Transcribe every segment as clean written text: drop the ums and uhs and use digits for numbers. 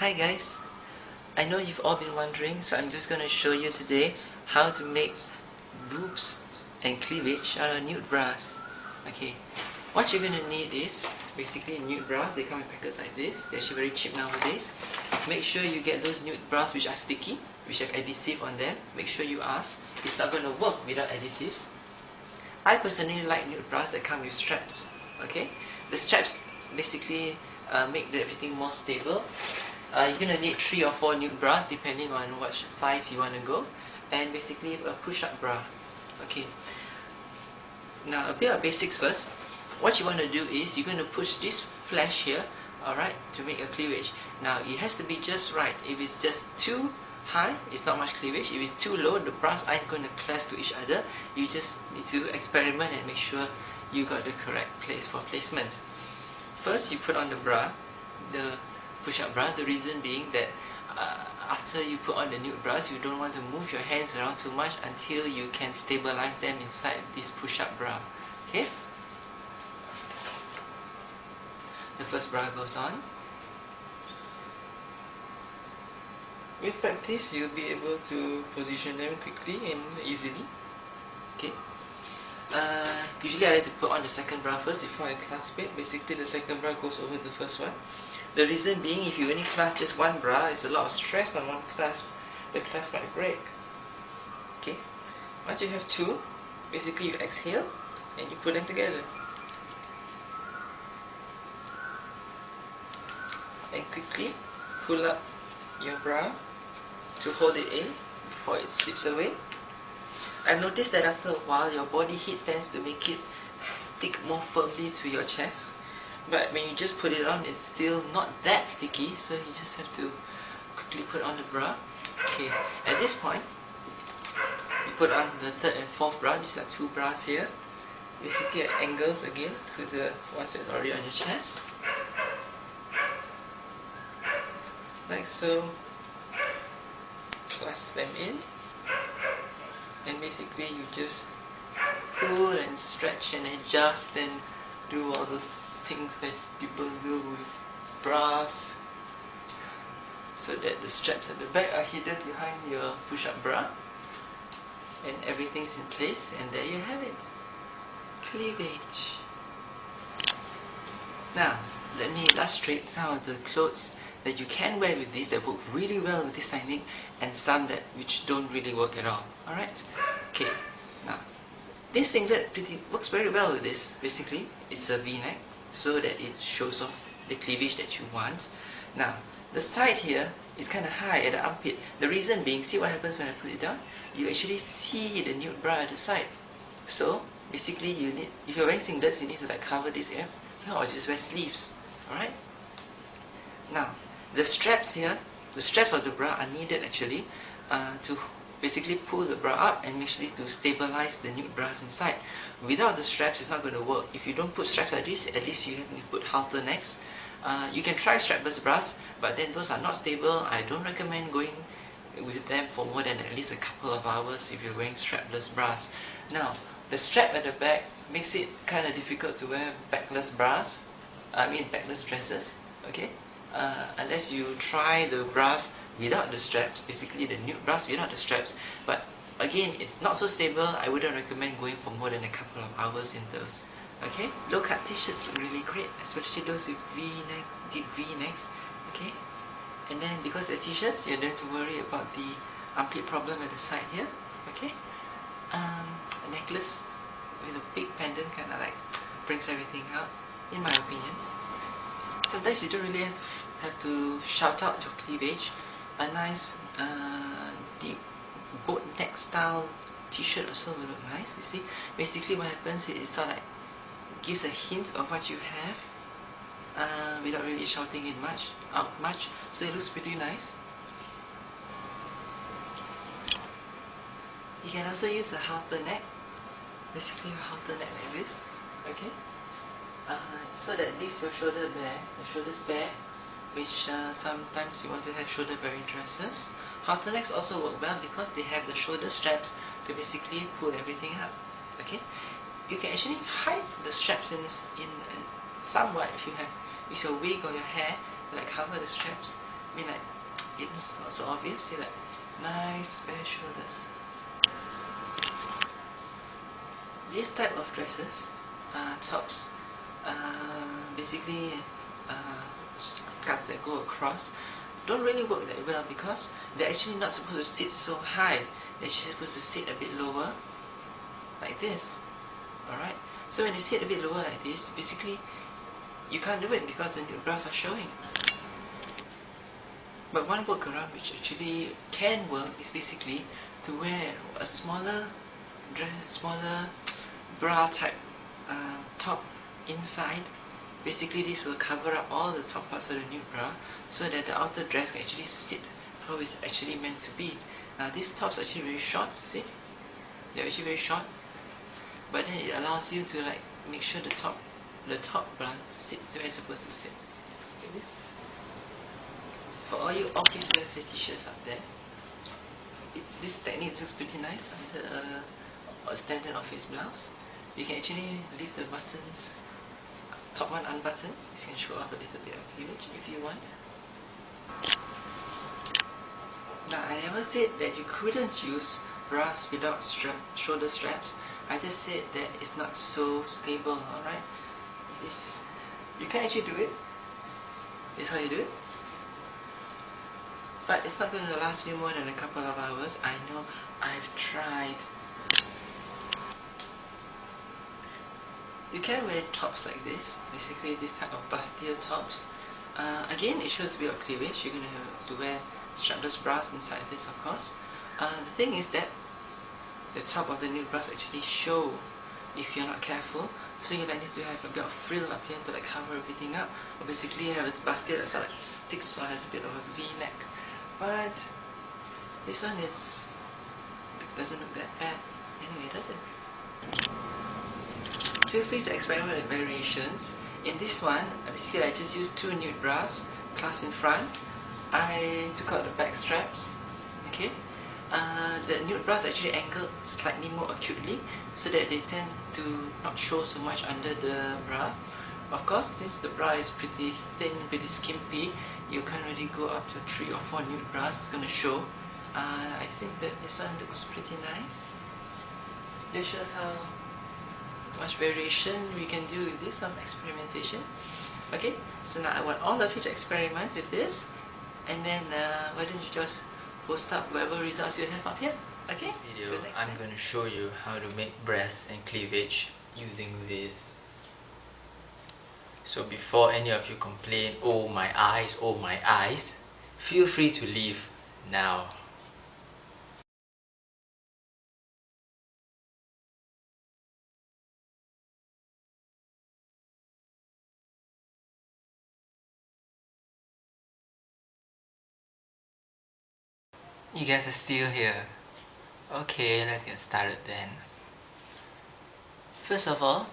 Hi guys, I know you've all been wondering, so I'm just going to show you today how to make boobs and cleavage out of nude bras. Okay, what you're going to need is basically nude bras. They come in packets like this. They're actually very cheap nowadays. Make sure you get those nude bras which are sticky, which have adhesive on them. Make sure you ask. It's not going to work without adhesives. I personally like nude bras that come with straps. Okay, the straps basically make everything more stable. You're going to need 3 or 4 nude bras depending on what size you want to go, and basically a push-up bra. Okay, now a bit of basics first. What you want to do is you're going to push this flash here, alright, to make a cleavage. Now it has to be just right. If it's just too high, it's not much cleavage. If it's too low, the bras aren't going to clash to each other. You just need to experiment and make sure you got the correct place for placement. First, you put on the bra, the push-up bra. The reason being that after you put on the nude bras, you don't want to move your hands around too much until you can stabilize them inside this push-up bra. Okay? The first bra goes on. With practice, you'll be able to position them quickly and easily. Okay. Usually I like to put on the second bra first before I clasp it. Basically the second bra goes over the first one. The reason being, if you only clasp just one bra, it's a lot of stress on one clasp. The clasp might break. Okay. Once you have 2, basically you exhale and you put them together. And quickly pull up your bra to hold it in before it slips away. I've noticed that after a while your body heat tends to make it stick more firmly to your chest, but when you just put it on, it's still not that sticky, so you just have to quickly put on the bra. Okay, at this point you put on the third and fourth bra. These are 2 bras here, basically at angles again to the ones that are already on your chest, like so. Clasp them in, and basically you just pull and stretch and adjust and do all those things that people do with bras, so that the straps at the back are hidden behind your push-up bra and everything's in place, and there you have it, cleavage. Now let me illustrate some of the clothes that you can wear with this that work really well with this lining, and some that which don't really work at all. Alright? Okay, now this singlet works very well with this. Basically, it's a V-neck so that it shows off the cleavage that you want. Now, the side here is kind of high at the armpit. The reason being, see what happens when I put it down? You actually see the nude bra at the side. So, basically you need, if you're wearing singlets, you need to like cover this area, or just wear sleeves. Alright? Now, the straps here, the straps of the bra are needed actually to basically pull the bra up and actually to stabilize the nude bras inside. Without the straps, it's not going to work. If you don't put straps like this, at least you have to put halter necks. You can try strapless bras, but then those are not stable. I don't recommend going with them for more than at least a couple of hours if you're wearing strapless bras. Now, the strap at the back makes it kind of difficult to wear backless bras. Backless dresses. Okay. Unless you try the bras without the straps, basically the nude bras without the straps, but again, it's not so stable. I wouldn't recommend going for more than a couple of hours in those. Okay, low cut t-shirts look really great, especially those with V-necks, deep V-necks. Okay, and then because they're t-shirts, you don't have to worry about the armpit problem at the side here. Okay, a necklace with a big pendant kind of like brings everything out, in my opinion. Sometimes you don't really have to shout out your cleavage. A nice deep boat neck style t-shirt also will look nice, you see. Basically what happens is it sort of like gives a hint of what you have without really shouting it out much, so it looks pretty nice. You can also use a halter neck, basically a halter neck like this, okay? So that leaves your shoulder bare, the shoulders bare, which sometimes you want to have shoulder bearing dresses. Halter necks also work well because they have the shoulder straps to basically pull everything up. Okay, you can actually hide the straps in somewhat if you have use your wig or your hair to like cover the straps. I mean, like, it's not so obvious. See, like, nice bare shoulders. This type of dresses, tops, basically cuts that go across, don't really work that well because they're actually not supposed to sit so high. They're actually supposed to sit a bit lower, like this. Alright? So when you sit a bit lower like this, basically you can't do it because the nude bras are showing. But one workaround which actually can work is basically to wear a smaller dress, smaller bra type top inside. Basically this will cover up all the top parts of the nude bra so that the outer dress can actually sit how it's actually meant to be. Now these tops are actually very short, see? They're actually very short, but then it allows you to like make sure the top bra sits where it's supposed to sit. Like this. For all you office wear fetishes out there, this technique looks pretty nice under a standard office blouse. You can actually leave the buttons, top one unbuttoned. You can show off a little bit of cleavage if you want. Now I never said that you couldn't use bras without shoulder straps. I just said that it's not so stable, alright? You can actually do it. This is how you do it. But it's not going to last you more than a couple of hours. I know, I've tried. You can wear tops like this, basically this type of bustier tops. Again, it shows a bit of cleavage. You're going to have to wear strapless bras inside this, of course. The thing is that the top of the nude bras actually show if you're not careful. So you like need to have a bit of frill up here to like cover everything up. Or basically have it bustier that sort of like sticks or has a bit of a V-neck. But this one doesn't look that bad anyway, does it? Feel free to experiment with variations. In this one, basically I just used two nude bras, clasped in front. I took out the back straps. Okay, the nude bras actually angled slightly more acutely so that they tend to not show so much under the bra. Of course, since the bra is pretty thin, pretty skimpy, you can't really go up to 3 or 4 nude bras. It's gonna show. I think that this one looks pretty nice. Just shows how much variation we can do with this, some experimentation. Okay, so now I want all of you to experiment with this, and then why don't you just post up whatever results you have up here. Okay? In this video, I'm going to show you how to make breasts and cleavage using this. So before any of you complain, oh my eyes, feel free to leave now. You guys are still here. Okay, let's get started then. First of all,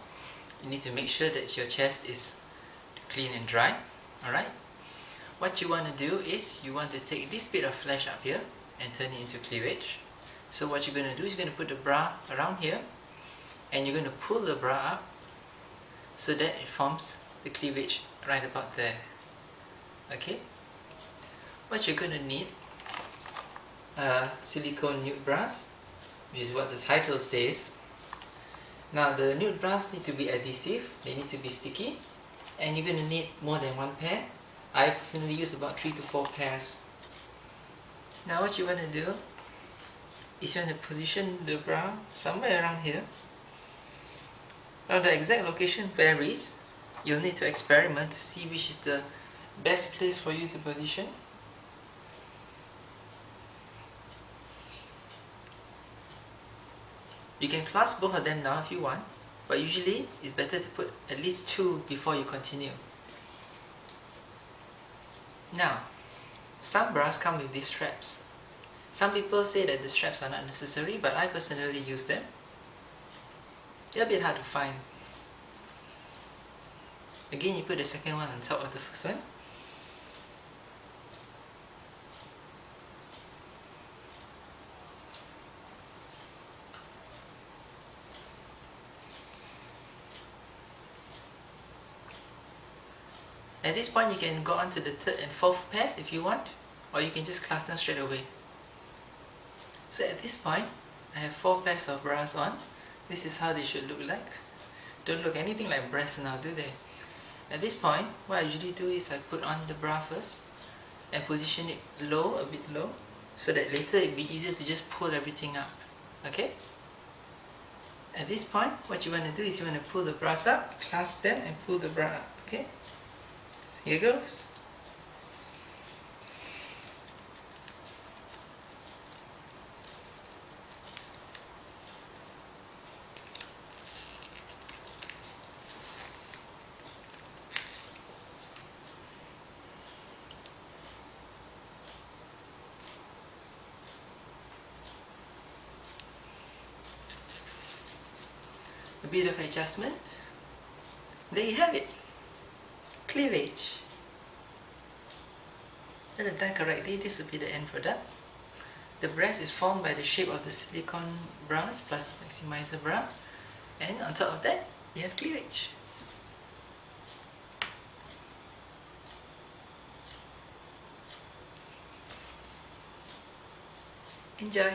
you need to make sure that your chest is clean and dry. Alright? What you want to do is you want to take this bit of flesh up here and turn it into cleavage. So what you're going to do is you're going to put the bra around here and you're going to pull the bra up so that it forms the cleavage right about there. Okay? What you're going to need silicone nude bras, which is what the title says. Now the nude bras need to be adhesive, they need to be sticky, and you're going to need more than one pair. I personally use about 3 to 4 pairs. Now what you want to do is you want to position the bra somewhere around here. Now the exact location varies. You'll need to experiment to see which is the best place for you to position. You can clasp both of them now if you want, but usually it's better to put at least 2 before you continue. Now, some bras come with these straps. Some people say that the straps are not necessary, but I personally use them. They're a bit hard to find. Again, you put the second one on top of the first one. At this point, you can go on to the third and fourth pairs if you want, or you can just class them straight away. So at this point, I have 4 pairs of bras on. This is how they should look like. Don't look anything like breasts now, do they? At this point, what I usually do is I put on the bra first and position it low, a bit low, so that later it'll be easier to just pull everything up. Okay? At this point, what you want to do is you want to pull the bras up, clasp them and pull the bra up. Okay? Here goes. A bit of adjustment. There you have it. Cleavage. When I've done correctly, this will be the end product. The breast is formed by the shape of the silicone bras plus the maximizer bra, and on top of that, you have cleavage. Enjoy!